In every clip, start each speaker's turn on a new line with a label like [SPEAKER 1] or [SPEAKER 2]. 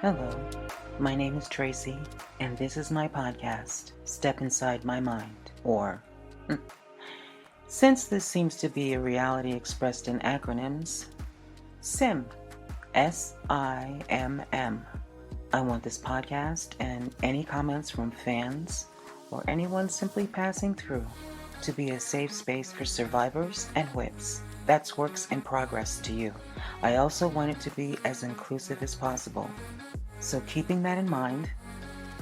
[SPEAKER 1] Hello, my name is Tracy, and this is my podcast, Step Inside My Mind, or since this seems to be a reality expressed in acronyms, S.I.M. S-I-M-M. I want this podcast and any comments from fans or anyone simply passing through to be a safe space for survivors and whips. That's works in progress to you. I also want it to be as inclusive as possible. So keeping that in mind,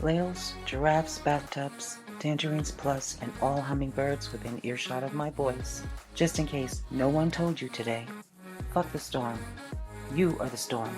[SPEAKER 1] whales, giraffes, bathtubs, tangerines plus, and all hummingbirds within earshot of my voice, just in case no one told you today, fuck the storm. You are the storm.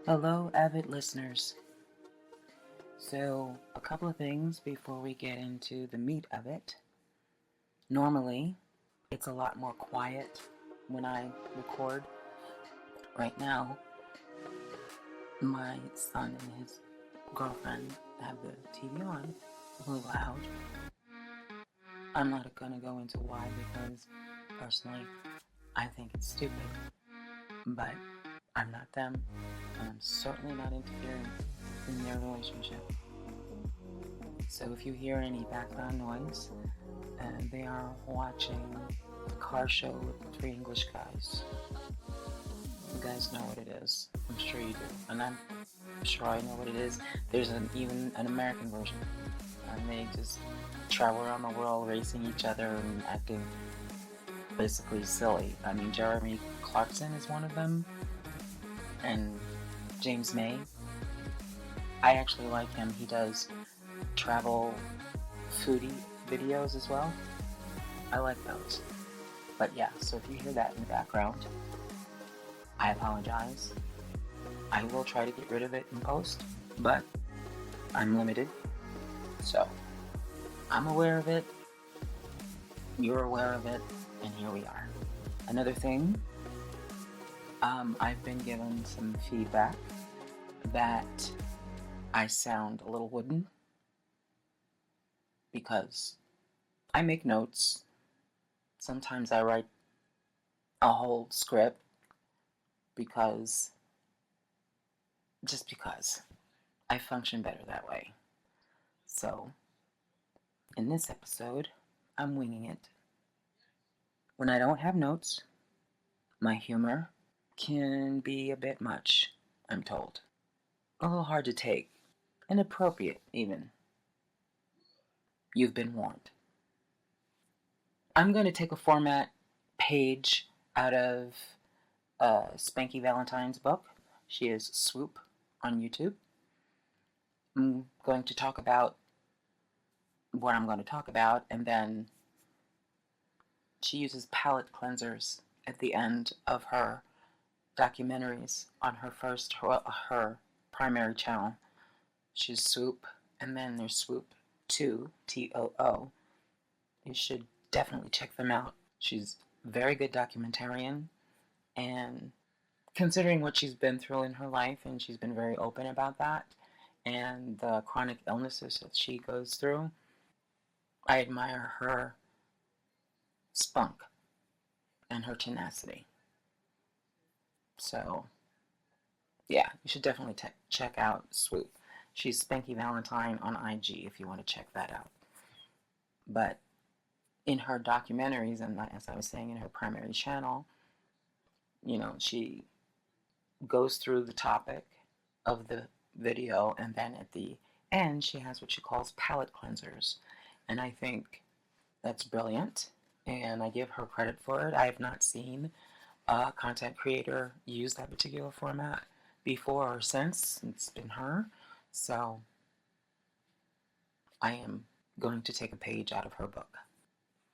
[SPEAKER 1] Hello, avid listeners. So, a couple of things before we get into the meat of it. Normally, it's a lot more quiet when I record. Right now, my son and his girlfriend have the TV on, a little loud. I'm not going to go into why, because personally, I think it's stupid. But I'm not them, and I'm certainly not interfering in their relationship. So if you hear any background noise, they are watching the car show with the three English guys. You guys know what it is. I'm sure you do. And I'm sure I know what it is. There's even an American version. And they just travel around the world racing each other and acting basically silly. I mean, Jeremy Clarkson is one of them. And James May. I actually like him. He does travel foodie videos as well. I like those. But yeah, so if you hear that in the background, I apologize. I will try to get rid of it in post, but I'm limited. So, I'm aware of it, you're aware of it, and here we are. Another thing, I've been given some feedback that I sound a little wooden because I make notes. Sometimes I write a whole script just because I function better that way. So, in this episode, I'm winging it. When I don't have notes, my humor can be a bit much, I'm told. A little hard to take. Inappropriate, even. You've been warned. I'm going to take a format page out of Spanky Valentine's book. She is Swoop on YouTube. I'm going to talk about what I'm going to talk about, and then she uses palette cleansers at the end of her documentaries on her primary channel. She's Swoop, and then there's Swoop 2, T-O-O. You should definitely check them out. She's a very good documentarian, and considering what she's been through in her life, and she's been very open about that, and the chronic illnesses that she goes through, I admire her spunk and her tenacity. So, Yeah, you should definitely check out Swoop. She's Spanky Valentine on IG if you want to check that out. But in her documentaries, and as I was saying, in her primary channel, she goes through the topic of the video, and then at the end, she has what she calls palate cleansers. And I think that's brilliant, and I give her credit for it. I have not seen a content creator use that particular format before or since. It's been her. So I am going to take a page out of her book.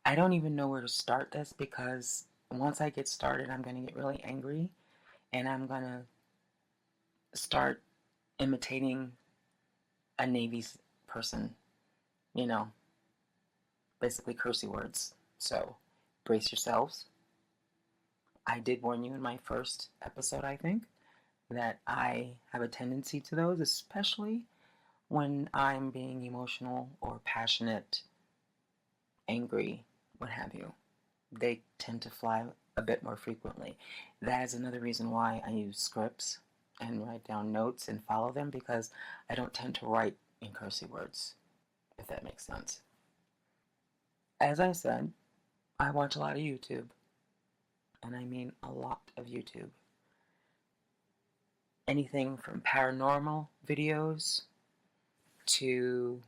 [SPEAKER 1] I don't even know where to start this because once I get started, I'm going to get really angry and I'm going to start imitating a Navy person, you know, basically cursey words. So brace yourselves. I did warn you in my first episode, I think, that I have a tendency to those, especially when I'm being emotional or passionate, angry, what have you. They tend to fly a bit more frequently. That is another reason why I use scripts and write down notes and follow them, because I don't tend to write in cursey words, if that makes sense. As I said, I watch a lot of YouTube, and I mean a lot of YouTube. Anything from paranormal videos to,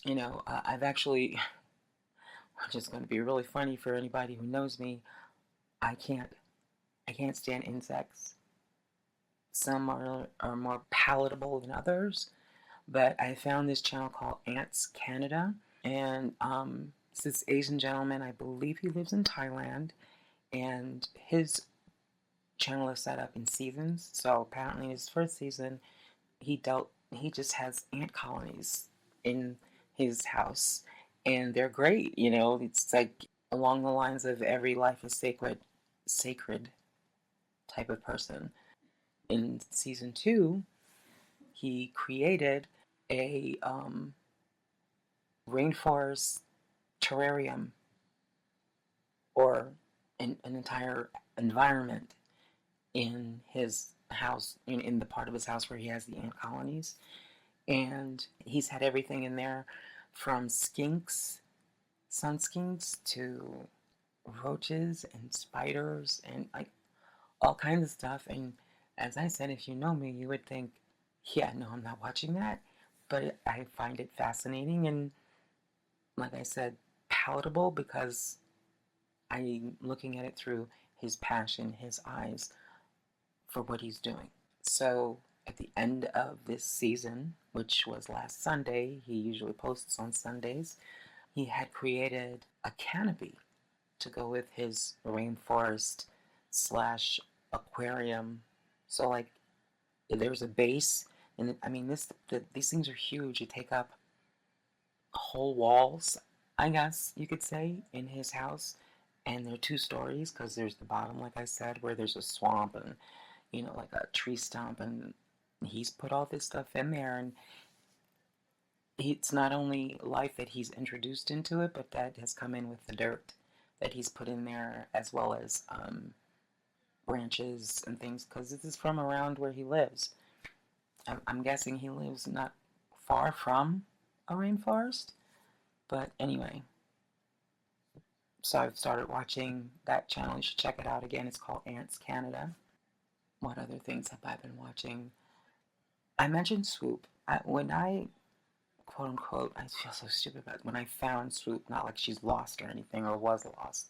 [SPEAKER 1] I've actually, which is going to be really funny for anybody who knows me, I can't stand insects. Some are more palatable than others, but I found this channel called Ants Canada, and it's this Asian gentleman. I believe he lives in Thailand, and his channel is set up in seasons. So apparently, in his first season, he just has ant colonies in his house, and they're great. It's like along the lines of every life is sacred type of person. In season 2, he created a rainforest terrarium, or an entire environment in his house, in the part of his house where he has the ant colonies. And he's had everything in there from sun skinks, to roaches and spiders and like all kinds of stuff. And as I said, if you know me, you would think, yeah, no, I'm not watching that. But I find it fascinating and, like I said, palatable, because I'm looking at it through his passion, his eyes for what he's doing. So at the end of this season, which was last Sunday, he usually posts on Sundays, he had created a canopy to go with his rainforest slash aquarium. So like there's a base, and I mean these things are huge. You take up whole walls, I guess you could say, in his house, and they're 2 stories because there's the bottom, like I said, where there's a swamp and like a tree stump, and he's put all this stuff in there, and it's not only life that he's introduced into it, but that has come in with the dirt that he's put in there, as well as branches and things, because this is from around where he lives. I'm guessing he lives not far from a rainforest, but anyway. So I've started watching that channel. You should check it out again. It's called Ants Canada. What other things have I been watching? I mentioned Swoop. When I, quote unquote, I feel so stupid about it. When I found Swoop, not like she's lost or anything or was lost,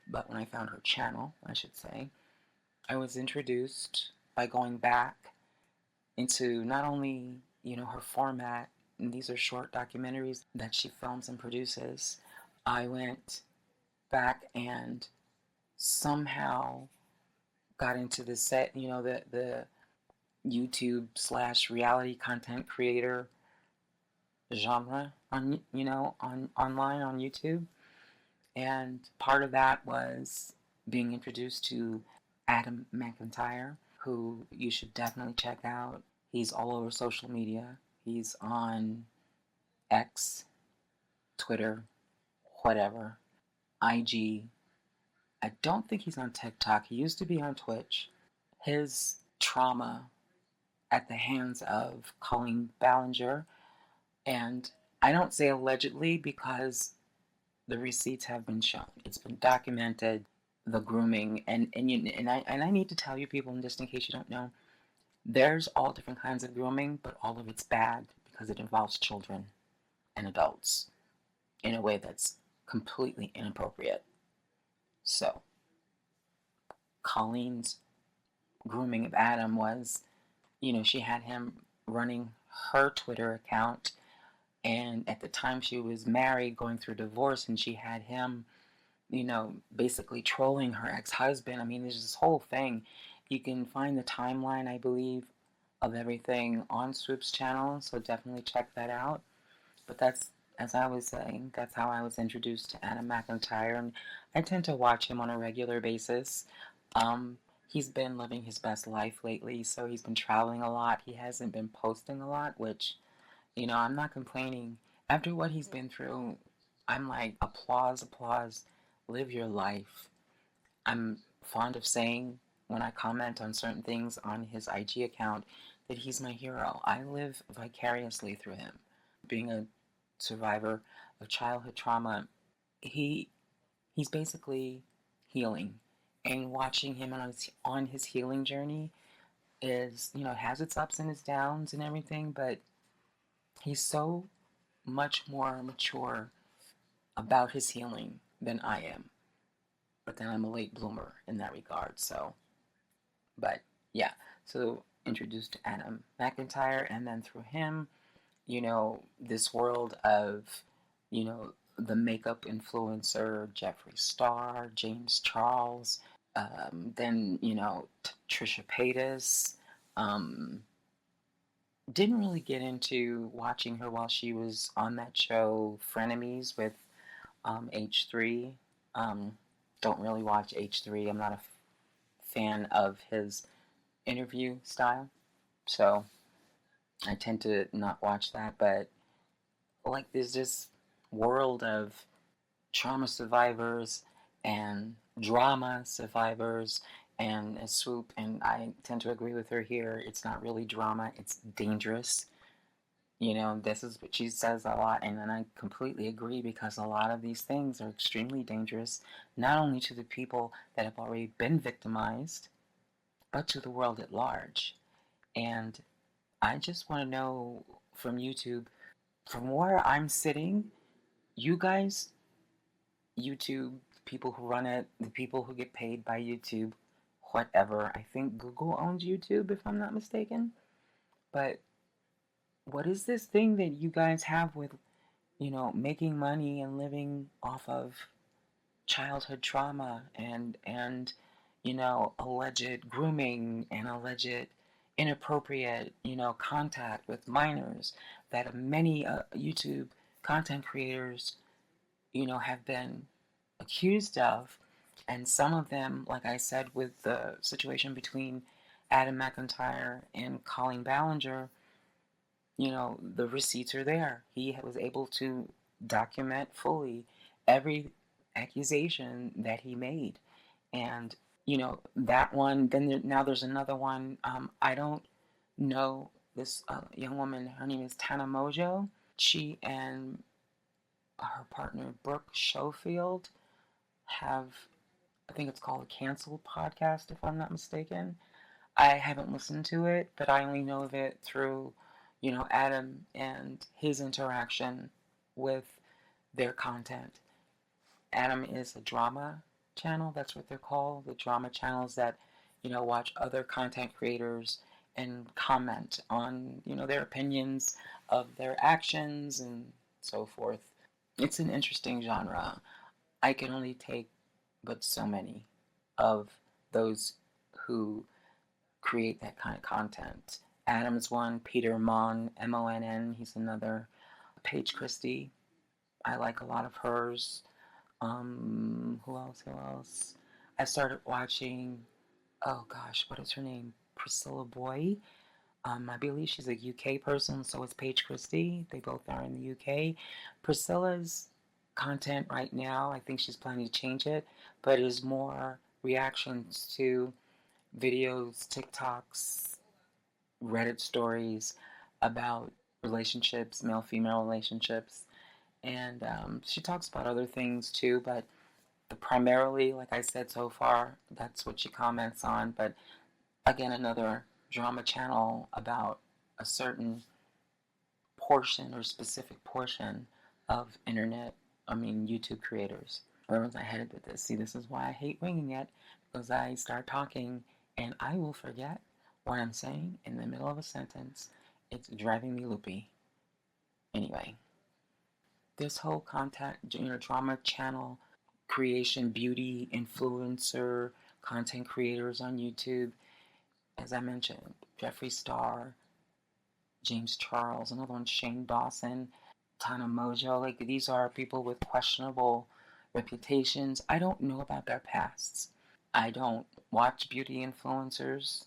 [SPEAKER 1] but when I found her channel, I should say, I was introduced by going back into not only, her format, and these are short documentaries that she films and produces. I went back and somehow got into the the YouTube slash reality content creator genre on online on YouTube, and part of that was being introduced to Adam McIntyre, who you should definitely check out. He's all over social media. He's on X, Twitter, whatever, IG. I don't think he's on TikTok. He used to be on Twitch. his trauma at the hands of Colleen Ballinger. And I don't say allegedly because the receipts have been shown. It's been documented, the grooming, and I need to tell you people, and just in case you don't know, there's all different kinds of grooming, but all of it's bad because it involves children and adults in a way that's completely inappropriate. So, Colleen's grooming of Adam was, she had him running her Twitter account, and at the time she was married, going through divorce, and she had him, basically trolling her ex-husband. I mean, there's this whole thing. You can find the timeline, I believe, of everything on Swoop's channel, so definitely check that out. But that's, as I was saying, that's how I was introduced to Adam McIntyre, and I tend to watch him on a regular basis. He's been living his best life lately, so he's been traveling a lot. He hasn't been posting a lot, which, I'm not complaining. After what he's been through, I'm like, applause, applause, live your life. I'm fond of saying when I comment on certain things on his IG account that he's my hero. I live vicariously through him. Being a survivor of childhood trauma, he he's basically healing. And watching him on his healing journey is, has its ups and its downs and everything, but he's so much more mature about his healing than I am. But then I'm a late bloomer in that regard, so. But yeah, so introduced to Adam McIntyre, and then through him, this world of, the makeup influencer, Jeffree Star, James Charles, then, Trisha Paytas. Didn't really get into watching her while she was on that show, Frenemies, with H3. Don't really watch H3. I'm not a fan of his interview style, so I tend to not watch that. But like, there's this world of trauma survivors and drama survivors and a Swoop, and I tend to agree with her here. It's not really drama, it's dangerous. This is what she says a lot, and then I completely agree, because a lot of these things are extremely dangerous, not only to the people that have already been victimized, but to the world at large. And I just want to know from YouTube, from where I'm sitting, you guys, YouTube, people who run it, the people who get paid by YouTube, whatever. I think Google owns YouTube, if I'm not mistaken. But what is this thing that you guys have with, making money and living off of childhood trauma and alleged grooming and alleged inappropriate, contact with minors that many YouTube content creators, have been accused of, and some of them, like I said, with the situation between Adam McIntyre and Colleen Ballinger, the receipts are there. He was able to document fully every accusation that he made. And, that one, then now there's another one. I don't know this young woman. Her name is Tana Mojo. She and her partner, Brooke Schofield, have, I think it's called a Cancel podcast, if I'm not mistaken. I haven't listened to it, but I only know of it through, Adam and his interaction with their content. Adam is a drama channel, that's what they're called, the drama channels that, watch other content creators and comment on, their opinions of their actions and so forth. It's an interesting genre. I can only take but so many of those who create that kind of content. Adam's one, Peter Mon, Monn, he's another. Paige Christie, I like a lot of hers. Who else? Who else? I started watching, oh gosh, what is her name? Priscilla Boy. I believe she's a UK person, so is Paige Christie. They both are in the UK. Priscilla's content right now, I think she's planning to change it, but is more reactions to videos, TikToks, Reddit stories about relationships, male-female relationships. And she talks about other things too, but primarily, like I said so far, that's what she comments on. But again, another drama channel about a certain portion or specific portion of YouTube creators. Where was I headed with this? See, this is why I hate winging it, because I start talking and I will forget what I'm saying in the middle of a sentence. It's driving me loopy. Anyway, this whole drama channel creation, beauty, influencer, content creators on YouTube, as I mentioned, Jeffree Star, James Charles, another one, Shane Dawson, Tana Mojo. Like, these are people with questionable reputations. I don't know about their pasts. I don't watch beauty influencers.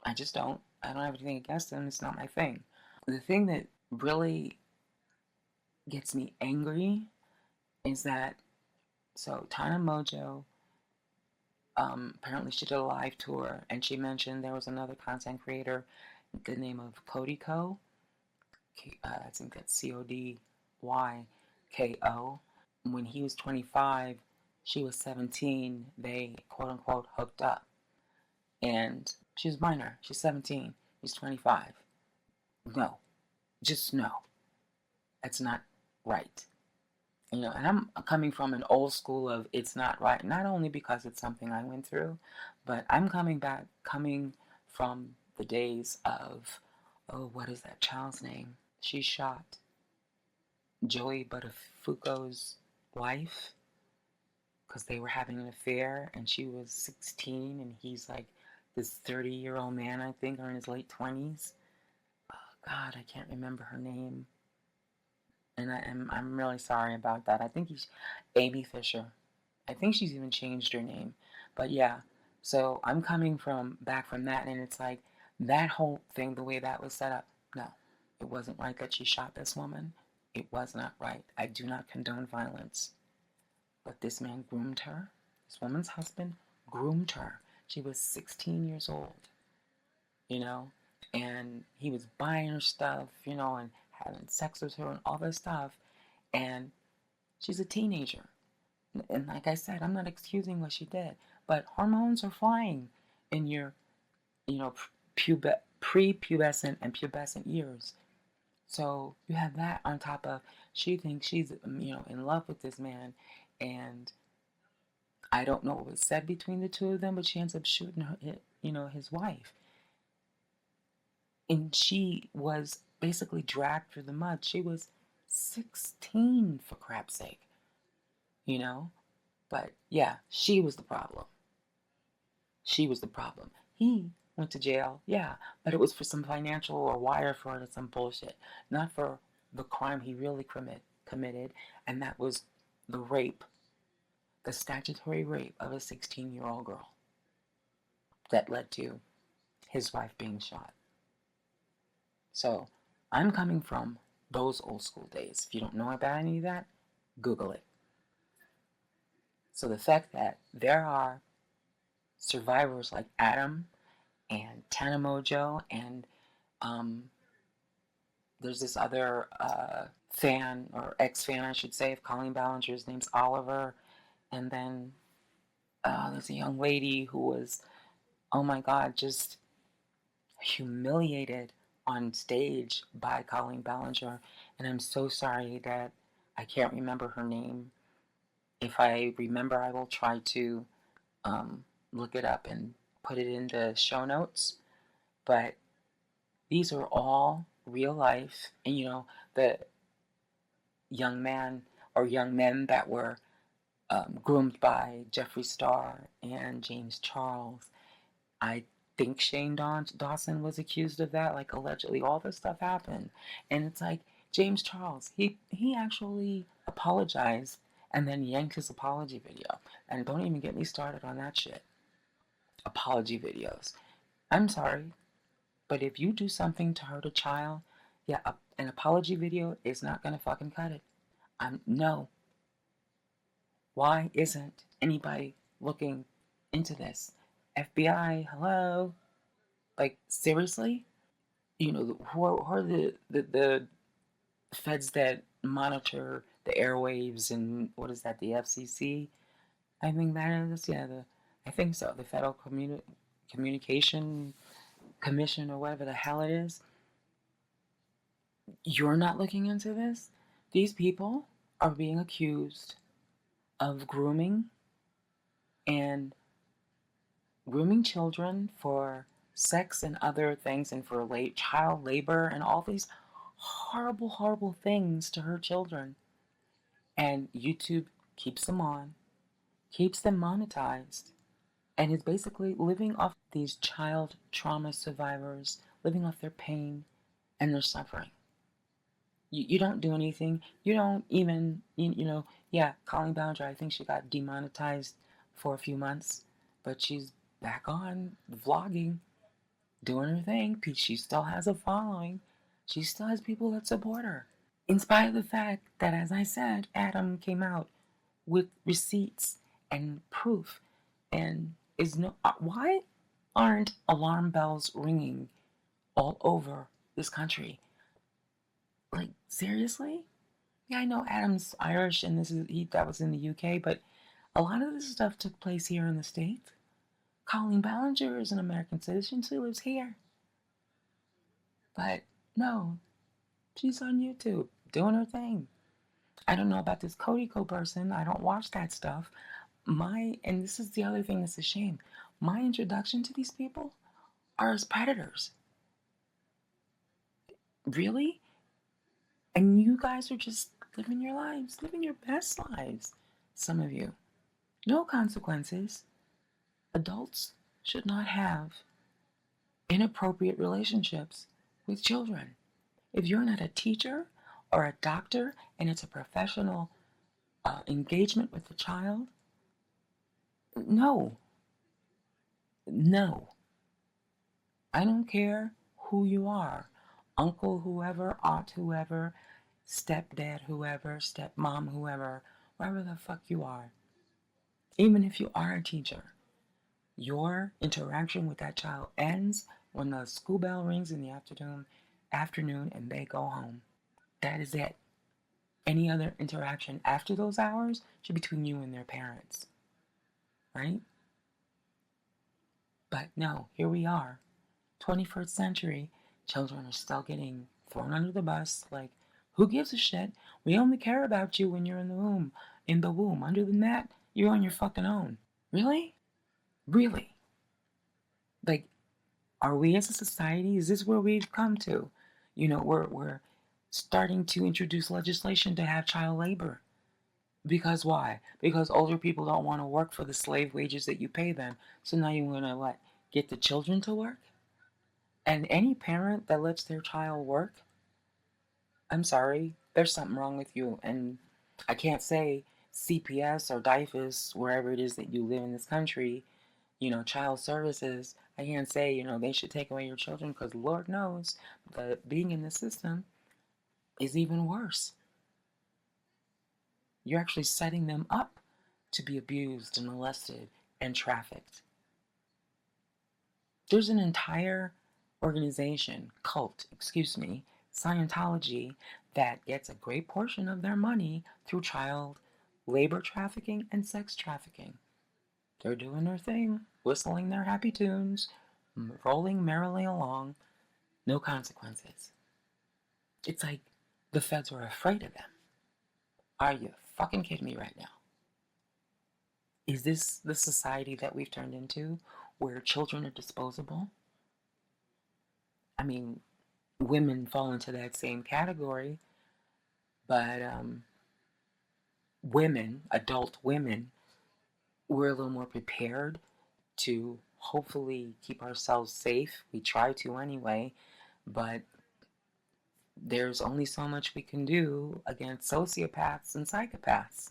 [SPEAKER 1] I just don't. I don't have anything against them. It's not my thing. The thing that really gets me angry is that, so Tana Mojo, apparently she did a live tour and she mentioned there was another content creator, the name of Cody Co. I think that's CODYKO. When he was 25, she was 17. They quote unquote hooked up. And she's minor. She's 17. He's 25. No. Just no. That's not right. And I'm coming from an old school of it's not right. Not only because it's something I went through, but I'm coming from the days of, oh, what is that child's name? She shot Joey Buttafuoco's wife because they were having an affair and she was 16 and he's like this 30-year-old man, I think, or in his late 20s. Oh, God, I can't remember her name. And I'm really sorry about that. I think he's Amy Fisher. I think she's even changed her name. But yeah, so I'm coming back from that, and it's like that whole thing, the way that was set up, no, it wasn't right that she shot this woman. It was not right. I do not condone violence. But this man groomed her. This woman's husband groomed her. She was 16 years old, and he was buying her stuff, and having sex with her and all this stuff. And she's a teenager. And like I said, I'm not excusing what she did, but hormones are flying in your, prepubescent and pubescent years. So you have that on top of she thinks she's, in love with this man, and I don't know what was said between the two of them, but she ends up shooting his wife. And she was basically dragged through the mud. She was 16, for crap's sake. But yeah, she was the problem. She was the problem. He went to jail, yeah, but it was for some financial or wire fraud or some bullshit, not for the crime he really committed, and that was the rape, the statutory rape of a 16-year-old girl that led to his wife being shot. So I'm coming from those old school days. If you don't know about any of that, Google it. So the fact that there are survivors like Adam and Tana Mojo and there's this other fan, or ex-fan I should say, of Colleen Ballinger. His name's Oliver. And then there's a young lady who was, oh my God, just humiliated on stage by Colleen Ballinger. And I'm so sorry that I can't remember her name. If I remember, I will try to look it up and put it in the show notes. But these are all real life, and the young man or young men that were groomed by Jeffree Star and James Charles. I think Shane Dawson was accused of that, like allegedly. All this stuff happened, and it's like James Charles, he actually apologized and then yanked his apology video. And don't even get me started on that shit. Apology videos. I'm sorry, but if you do something to hurt a child, yeah, an apology video is not gonna fucking cut it. No. Why isn't anybody looking into this FBI, hello? Like, seriously? Who are the feds that monitor the airwaves and what is that, the FCC? I think that is, yeah, I think so, the Federal Communication Commission or whatever the hell it is. You're not looking into this? These people are being accused of and grooming children for sex and other things and for child labor and all these horrible, horrible things to hurt children. And YouTube keeps them on, keeps them monetized, and is basically living off these child trauma survivors, living off their pain and their suffering. You don't do anything. You don't even, yeah, Colleen Ballinger, I think she got demonetized for a few months, but she's back on vlogging, doing her thing. She still has a following. She still has people that support her. In spite of the fact that, as I said, Adam came out with receipts and proof and is no. Why aren't alarm bells ringing all over this country? Like, seriously? Yeah, I know Adam's Irish and that was in the UK, but a lot of this stuff took place here in the States. Colleen Ballinger is an American citizen. She lives here. But no, she's on YouTube doing her thing. I don't know about this Codico person. I don't watch that stuff. And this is the other thing that's a shame. My introduction to these people are as predators. Really? And you guys are just living your lives, living your best lives. Some of you. No consequences. Adults should not have inappropriate relationships with children. If you're not a teacher or a doctor and it's a professional engagement with the child, no, no. I don't care who you are, uncle whoever, aunt whoever, stepdad whoever, stepmom whoever, wherever the fuck you are. Even if you are a teacher, your interaction with that child ends when the school bell rings in the afternoon and they go home. That is it. Any other interaction after those hours should be between you and their parents. Right? But no, here we are. 21st century, children are still getting thrown under the bus. Like, who gives a shit? We only care about you when you're in the womb. In the womb. Under the mat, you're on your fucking own. Really? Really? Like, are we as a society? Is this where we've come to? We're starting to introduce legislation to have child labor. Because why? Because older people don't want to work for the slave wages that you pay them. So now you want to what? Get the children to work? And any parent that lets their child work, I'm sorry, there's something wrong with you. And I can't say CPS or DIFUS, wherever it is that you live in this country, child services, I can't say, they should take away your children because Lord knows that being in the system is even worse. You're actually setting them up to be abused and molested and trafficked. There's an entire organization, Scientology, that gets a great portion of their money through child labor trafficking and sex trafficking. They're doing their thing, whistling their happy tunes, rolling merrily along, no consequences. It's like the feds are afraid of them. Are you fucking kidding me right now? Is this the society that we've turned into, where children are disposable? I mean, women fall into that same category, but adult women, we're a little more prepared to hopefully keep ourselves safe. We try to anyway, but there's only so much we can do against sociopaths and psychopaths,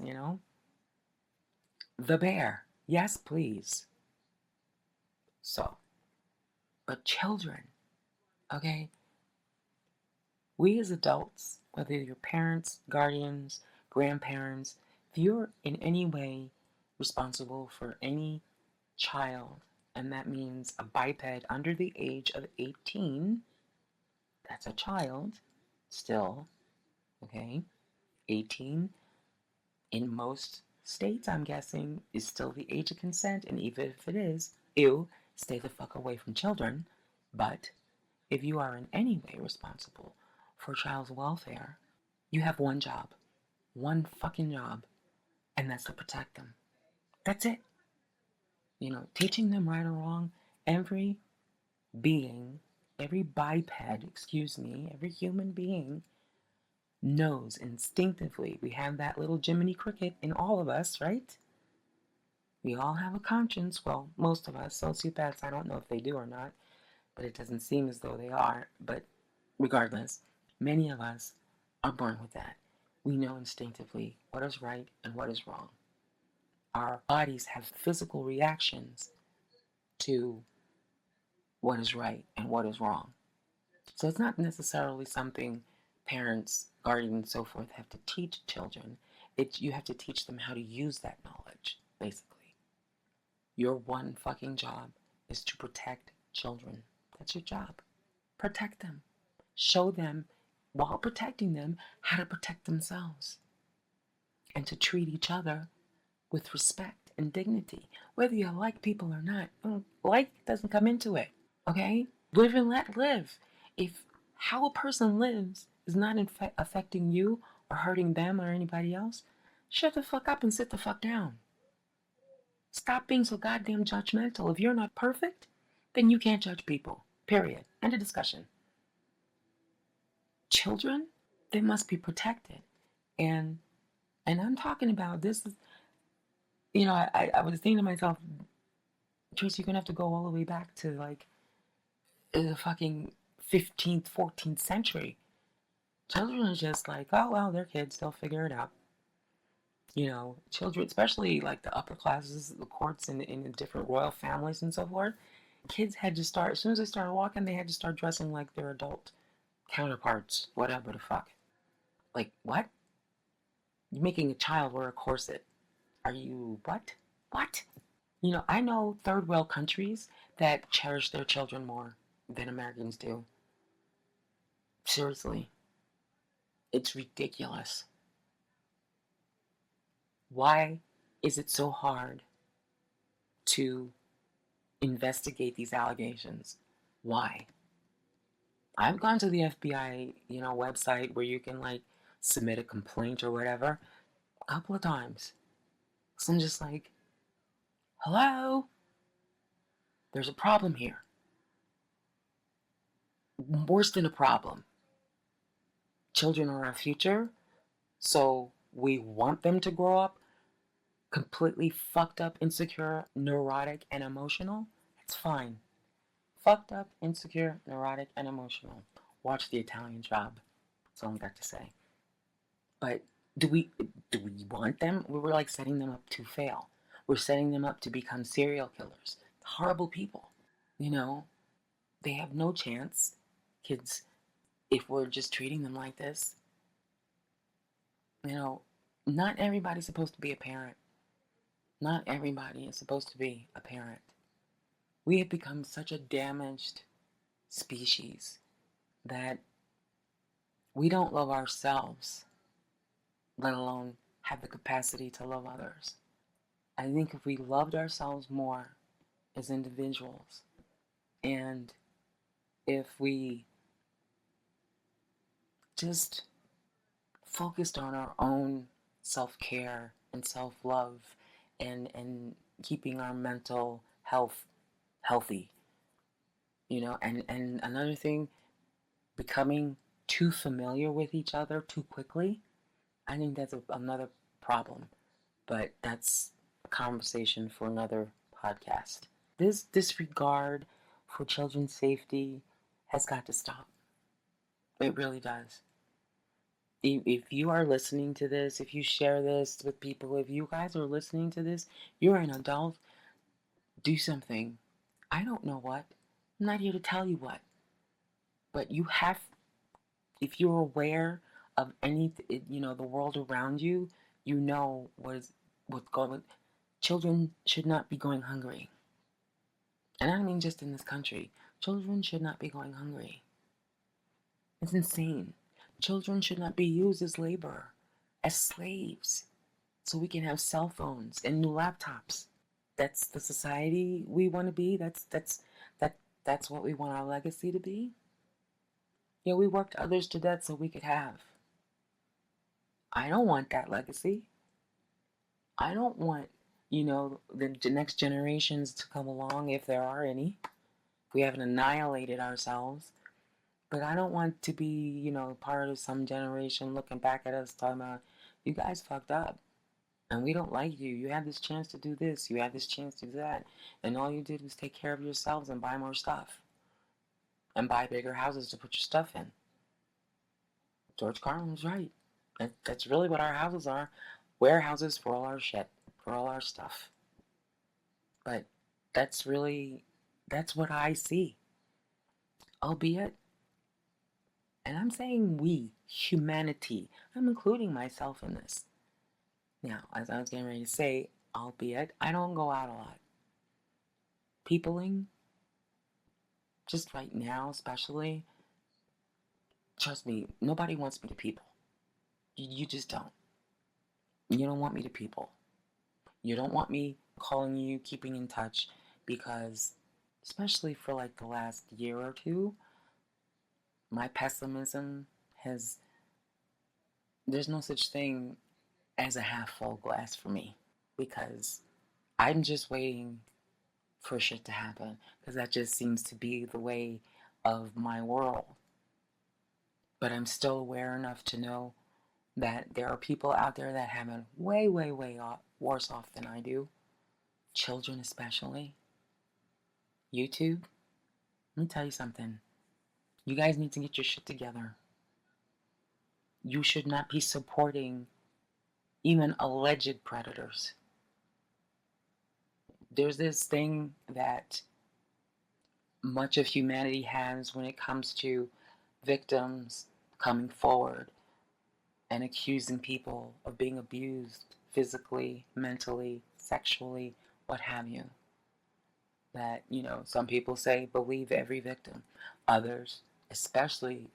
[SPEAKER 1] The bear. Yes, please. So, but children, okay? We as adults, whether you're parents, guardians, grandparents, if you're in any way responsible for any child and that means a biped under the age of 18. That's a child still, okay? 18 in most states, I'm guessing, is still the age of consent, and even if it is, ew, stay the fuck away from children. But if you are in any way responsible for a child's welfare, you have one job, one fucking job, and that's to protect them. That's it. You know, teaching them right or wrong, every being, every biped, every human being knows instinctively. We have that little Jiminy Cricket in all of us, right? We all have a conscience. Well, most of us. Sociopaths, I don't know if they do or not, but it doesn't seem as though they are. But regardless, many of us are born with that. We know instinctively what is right and what is wrong. Our bodies have physical reactions to what is right and what is wrong. So it's not necessarily something parents, guardians, and so forth have to teach children. You have to teach them how to use that knowledge, basically. Your one fucking job is to protect children. That's your job. Protect them. Show them, while protecting them, how to protect themselves. And to treat each other with respect and dignity. Whether you like people or not. Like doesn't come into it. Okay? Live and let live. If how a person lives is not affecting you or hurting them or anybody else, shut the fuck up and sit the fuck down. Stop being so goddamn judgmental. If you're not perfect, then you can't judge people. Period. End of discussion. Children, they must be protected. And I'm talking about this is, I was thinking to myself, Tracy, you're gonna have to go all the way back to like the fucking 15th, 14th century. Children are just like, oh well, they're kids, they'll figure it out. Children, especially like the upper classes, the courts in the different royal families and so forth, kids had to start, as soon as they started walking, they had to start dressing like their adult counterparts, whatever the fuck. Like, what? You're making a child wear a corset. Are you, what? What? I know third world countries that cherish their children more than Americans do. Seriously. It's ridiculous. Why is it so hard to investigate these allegations? Why? I've gone to the FBI, website where you can like submit a complaint or whatever a couple of times. So I'm just like, hello? There's a problem here. Worse than a problem. Children are our future, so we want them to grow up completely fucked up, insecure, neurotic, and emotional. It's fine. Fucked up, insecure, neurotic, and emotional. Watch The Italian Job. That's all I got to say. But do we want them? We're like setting them up to fail. We're setting them up to become serial killers. Horrible people. They have no chance. Kids, if we're just treating them like this, not everybody's supposed to be a parent. Not everybody is supposed to be a parent. We have become such a damaged species that we don't love ourselves, let alone have the capacity to love others. I think if we loved ourselves more as individuals, and if we just focused on our own self-care and self-love and keeping our mental health healthy, and another thing, becoming too familiar with each other too quickly, I think that's another problem, but that's a conversation for another podcast. This disregard for children's safety has got to stop. It really does. If you are listening to this, if you share this with people, if you guys are listening to this, you're an adult, do something. I don't know what. I'm not here to tell you what. But you have, if you're aware of the world around you, you know what's going on. Children should not be going hungry. And I don't mean just in this country. Children should not be going hungry. It's insane. Children should not be used as labor, as slaves, so we can have cell phones and new laptops. That's the society we want to be. That's what we want our legacy to be. Yeah, we worked others to death so we could have. I don't want that legacy. I don't want, the next generations to come along, if there are any. We haven't annihilated ourselves. But I don't want to be, part of some generation looking back at us talking about, you guys fucked up. And we don't like you. You had this chance to do this. You had this chance to do that. And all you did was take care of yourselves and buy more stuff. And buy bigger houses to put your stuff in. George Carlin was right. That's really what our houses are. Warehouses for all our shit. For all our stuff. But that's what I see. Albeit, and I'm saying we, humanity. I'm including myself in this. Now, as I was getting ready to say, albeit, I don't go out a lot. Peopling, just right now especially, trust me, nobody wants me to people. You just don't. You don't want me to people. You don't want me calling you, keeping in touch, because, especially for like the last year or two, my pessimism there's no such thing as a half full glass for me, because I'm just waiting for shit to happen, because that just seems to be the way of my world. But I'm still aware enough to know that there are people out there that have it way, way, way worse off than I do. Children especially. YouTube, let me tell you something. You guys need to get your shit together. You should not be supporting even alleged predators. There's this thing that much of humanity has when it comes to victims coming forward and accusing people of being abused physically, mentally, sexually, what have you. That, some people say believe every victim. Others, especially,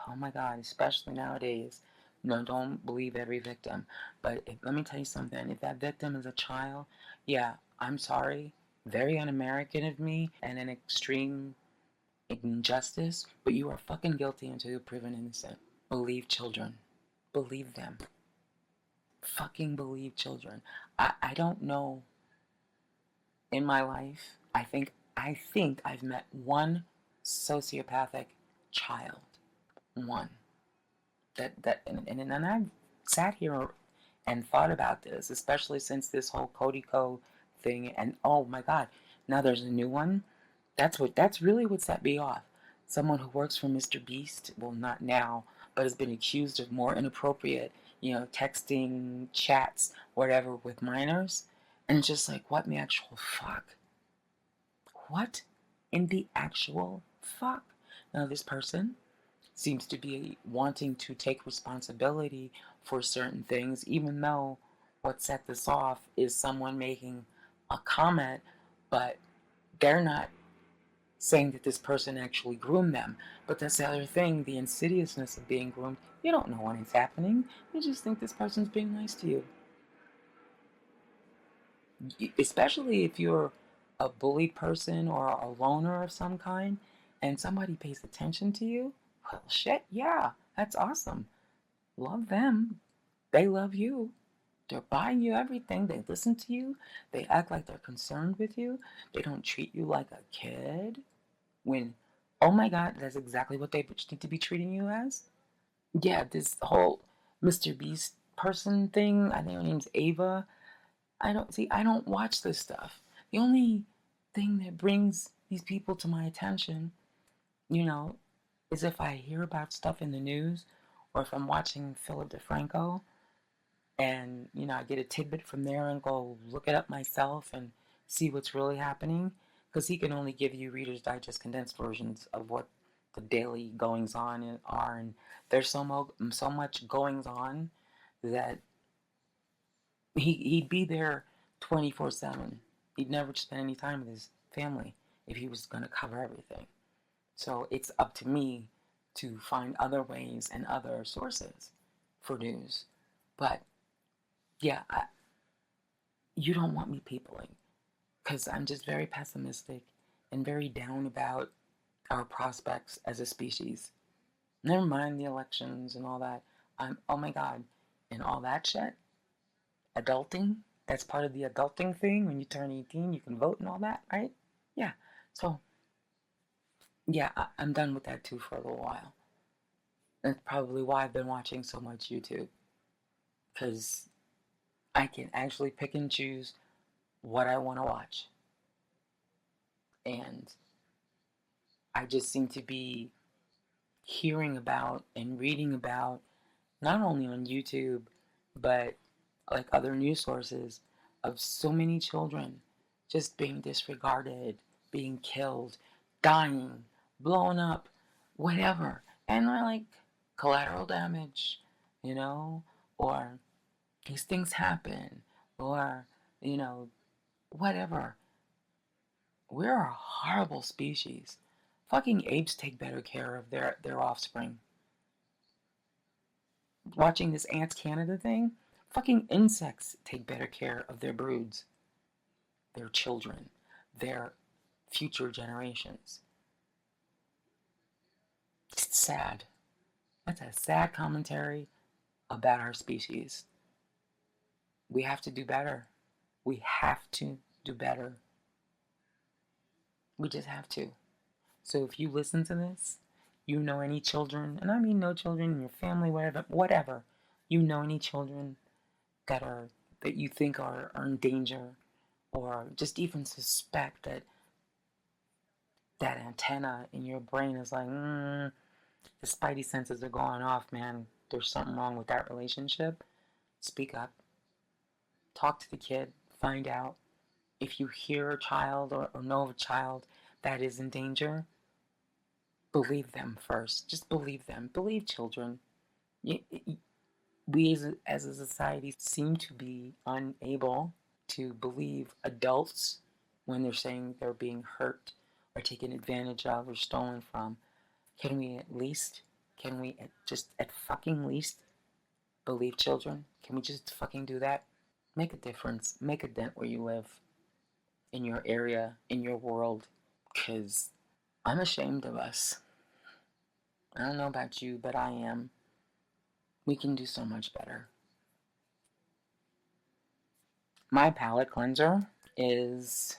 [SPEAKER 1] oh my God, especially nowadays, no, don't believe every victim. But let me tell you something. If that victim is a child, yeah, I'm sorry. Very un-American of me and an extreme injustice, but you are fucking guilty until you're proven innocent. Believe children. Believe them. Fucking believe children. I don't know in my life. I think I've met one sociopathic child. One. And I've sat here and thought about this, especially since this whole Cody Co thing, and oh my God, now there's a new one. That's really what set me off. Someone who works for Mr. Beast, well, not now, but has been accused of more inappropriate, texting, chats, whatever, with minors. And it's just like, what in the actual fuck? What in the actual fuck? Now, this person seems to be wanting to take responsibility for certain things, even though what set this off is someone making a comment, but they're not saying that this person actually groomed them. But that's the other thing, the insidiousness of being groomed. You don't know when it's happening. You just think this person's being nice to you. Especially if you're a bullied person or a loner of some kind and somebody pays attention to you. Well, shit, yeah, that's awesome. Love them. They love you. They're buying you everything. They listen to you. They act like they're concerned with you. They don't treat you like a kid. When, oh my God, that's exactly what they need to be treating you as. Yeah, this whole Mr. Beast person thing, I think her name's Ava. I don't watch this stuff. The only thing that brings these people to my attention, you know, is if I hear about stuff in the news or if I'm watching Philip DeFranco and, I get a tidbit from there and go look it up myself and see what's really happening. Because he can only give you Reader's Digest condensed versions of what the daily goings on are. And there's so much goings on that he'd be there 24/7. He'd never spend any time with his family. if he was going to cover everything. So it's up to me to find other ways and other sources for news. But yeah, you don't want me peopling, because I'm just very pessimistic and very down about our prospects as a species. Never mind the elections and all that. Oh my God, and all that shit. Adulting, that's part of the adulting thing. When you turn 18, you can vote and all that, right? Yeah. So, yeah, I'm done with that too for a little while. That's probably why I've been watching so much YouTube, because I can actually pick and choose what I want to watch. And I just seem to be hearing about and reading about, not only on YouTube, but like other news sources, of so many children just being disregarded, being killed, dying, blown up, whatever. And they're like collateral damage, you know, or these things happen, or, you know, whatever. We're a horrible species. Fucking apes take better care of their offspring. Watching this Ants Canada thing, fucking insects take better care of their broods, their children, their future generations. It's sad. That's a sad commentary about our species. We have to do better. We have to do better. We just have to. So if you listen to this, you know any children, and I mean no children in your family, whatever, you know any children that you think are in danger, or just even suspect that antenna in your brain is like, the spidey senses are going off, man. There's something wrong with that relationship. Speak up. Talk to the kid. Find out. If you hear a child or know of a child that is in danger, believe them first. Just believe them. Believe children. We as a society seem to be unable to believe adults when they're saying they're being hurt or taken advantage of or stolen from. Can we just at fucking least believe children? Can we just fucking do that? Make a difference. Make a dent where you live, in your area, in your world. Because I'm ashamed of us. I don't know about you, but I am. We can do so much better. My palate cleanser is,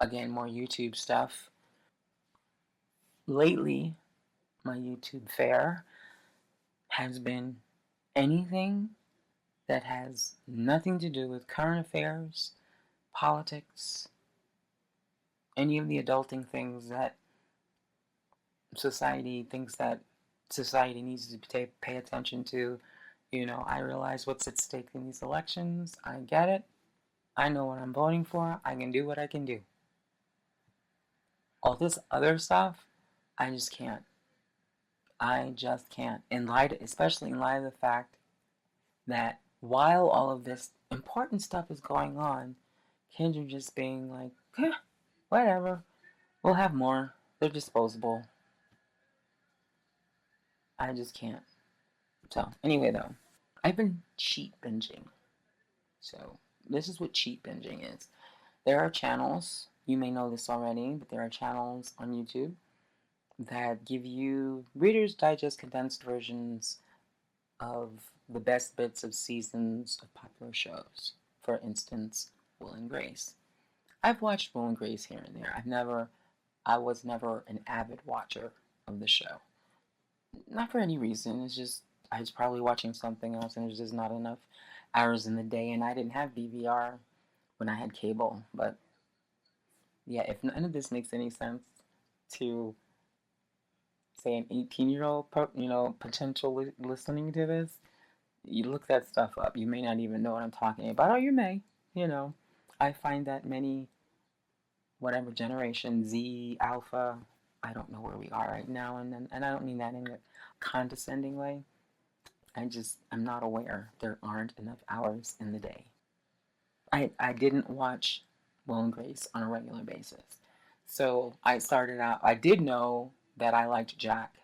[SPEAKER 1] again, more YouTube stuff. Lately, my YouTube fare has been anything that has nothing to do with current affairs, politics, any of the adulting things that society thinks that society needs to pay attention to. You know, I realize what's at stake in these elections. I get it. I know what I'm voting for. I can do what I can do. All this other stuff, I just can't. I just can't. Especially in light of the fact that while all of this important stuff is going on, kids are just being like, whatever, we'll have more. They're disposable. I just can't. So, anyway, though, I've been cheat binging. So, this is what cheat binging is. There are channels, you may know this already, but there are channels on YouTube that give you Reader's Digest condensed versions of the best bits of seasons of popular shows. For instance, Will and Grace. I've watched Will and Grace here and there. I was never an avid watcher of the show. Not for any reason. It's just I was probably watching something else, and there's just not enough hours in the day, and I didn't have DVR when I had cable. But yeah, if none of this makes any sense to say an 18-year-old, potential listening to this, you look that stuff up. You may not even know what I'm talking about, or you may. You know, I find that many, whatever generation, Z, Alpha, I don't know where we are right now, and I don't mean that in a condescending way. I'm not aware. There aren't enough hours in the day. I didn't watch Will and Grace on a regular basis. So I started out, I did know that I liked Jack,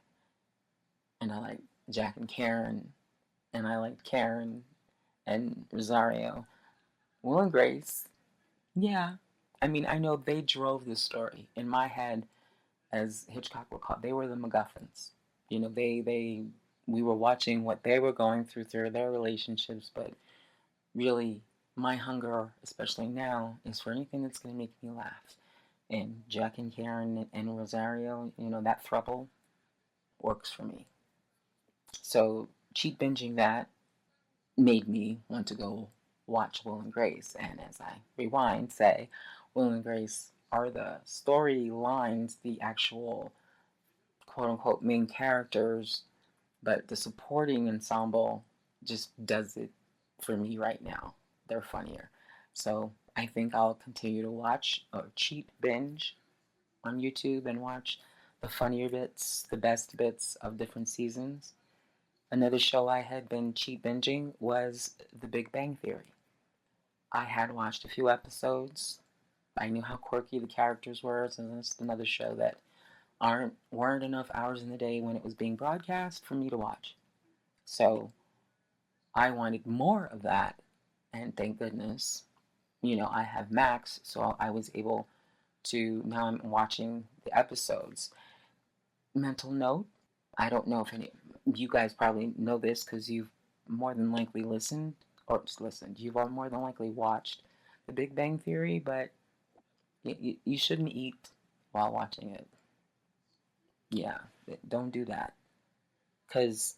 [SPEAKER 1] and I liked Jack and Karen, and I liked Karen and Rosario. Will and Grace, yeah. I mean, I know they drove the story. In my head, as Hitchcock would call it, they were the MacGuffins. We were watching what they were going through their relationships, but really, my hunger, especially now, is for anything that's going to make me laugh. And Jack and Karen and Rosario, that throuple works for me. So cheat binging that made me want to go watch Will and Grace. And as I rewind, say, Will and Grace are the storylines, the actual quote unquote main characters, but the supporting ensemble just does it for me right now. They're funnier. So I think I'll continue to watch or cheat binge on YouTube and watch the funnier bits, the best bits of different seasons. Another show I had been cheat binging was The Big Bang Theory. I had watched a few episodes. I knew how quirky the characters were, so that's another show that weren't enough hours in the day when it was being broadcast for me to watch. So I wanted more of that, and thank goodness, I have Max, so I was able to, now I'm watching the episodes. Mental note, I don't know if any you guys probably know this because you've more than likely listened, or just listened, you've all more than likely watched The Big Bang Theory, but you shouldn't eat while watching it. Yeah, don't do that. Because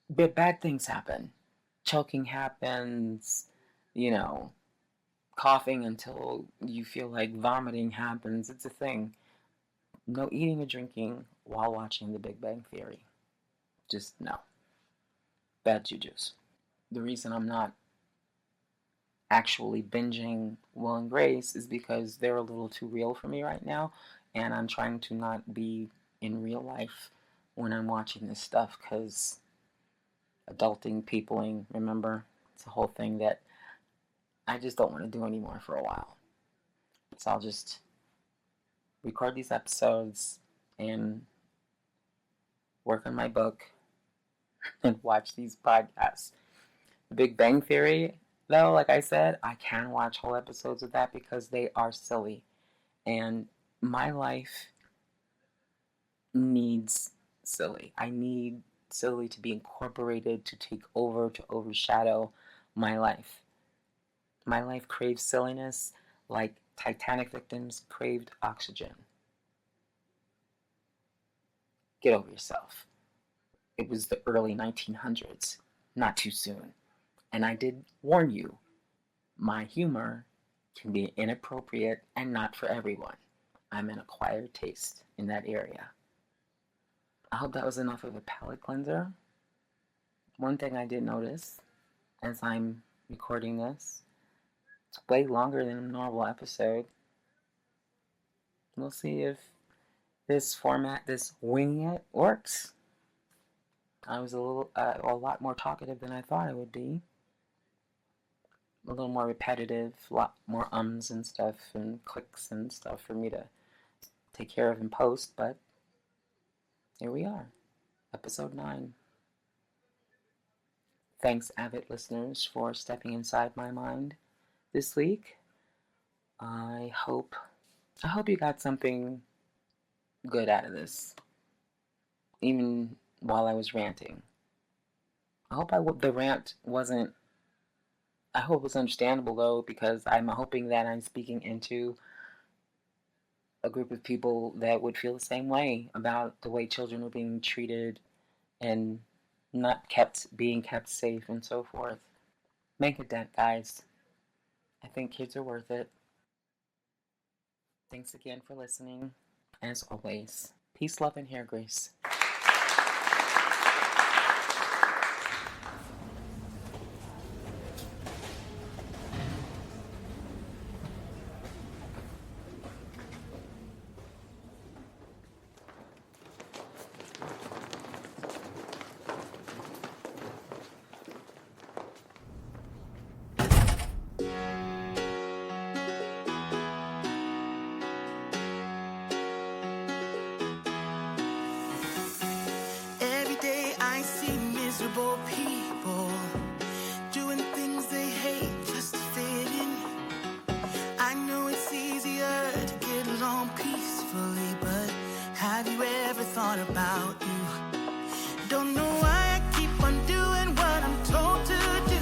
[SPEAKER 1] bad things happen. Choking happens, you know, coughing until you feel like vomiting happens. It's a thing. No eating or drinking while watching The Big Bang Theory. Just no. Bad jujus. The reason I'm not actually binging Will and Grace is because they're a little too real for me right now, and I'm trying to not be in real life when I'm watching this stuff because adulting, peopling, remember, it's a whole thing that I just don't want to do anymore for a while. So I'll just record these episodes and work on my book and watch these podcasts. The Big Bang Theory, though, like I said, I can watch whole episodes of that because they are silly. And my life needs silly. I need silly to be incorporated, to take over, to overshadow my life. My life craves silliness like Titanic victims craved oxygen. Get over yourself. It was the early 1900s, not too soon. And I did warn you, my humor can be inappropriate and not for everyone. I'm an acquired taste in that area. I hope that was enough of a palate cleanser. One thing I did notice as I'm recording this, it's way longer than a normal episode. We'll see if this format, this winging it, works. I was a lot more talkative than I thought I would be. A little more repetitive, a lot more ums and stuff and clicks and stuff for me to take care of in post, but here we are, episode 9. Thanks, avid listeners, for stepping inside my mind this week. I hope you got something good out of this, even while I was ranting. I hope the rant wasn't. I hope it was understandable though, because I'm hoping that I'm speaking into a group of people that would feel the same way about the way children are being treated and not being kept safe and so forth. Make a dent, guys. I think kids are worth it. Thanks again for listening. As always, peace, love, and hair grace.
[SPEAKER 2] thought about you. Don't know why I keep on doing what I'm told to do.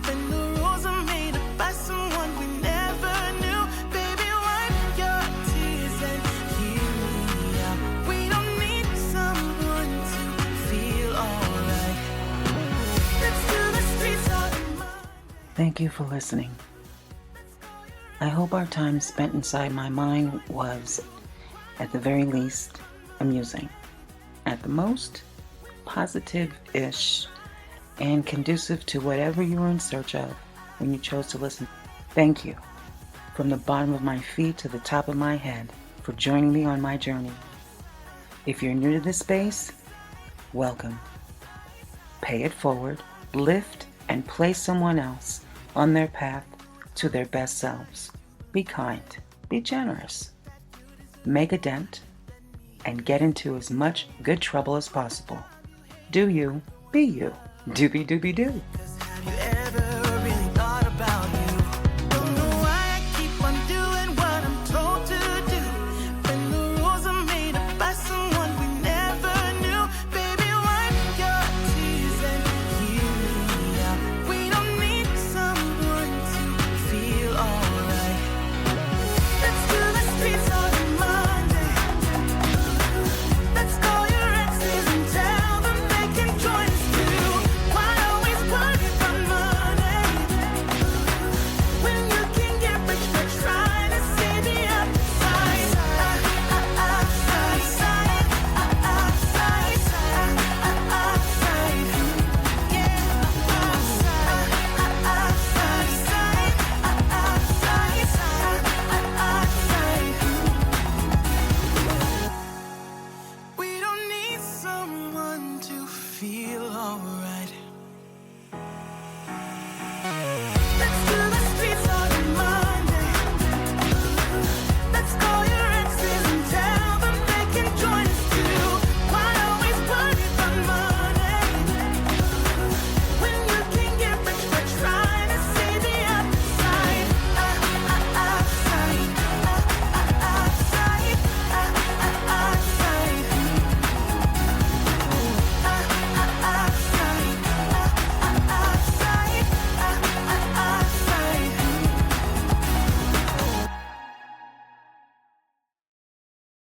[SPEAKER 2] When the rules are made up by someone we never knew. Baby, wipe your tears and hear me out. We don't need someone to feel alright. Let's do the streets all mine.
[SPEAKER 1] Thank you for listening. I hope our time spent inside my mind was, at the very least, amusing. At the most, positive-ish and conducive to whatever you were in search of when you chose to listen. Thank you, from the bottom of my feet to the top of my head, for joining me on my journey. If you're new to this space, welcome. Pay it forward, lift, and place someone else on their path to their best selves. Be kind, be generous, make a dent, and get into as much good trouble as possible. Do you, be you, doobie doobie doo.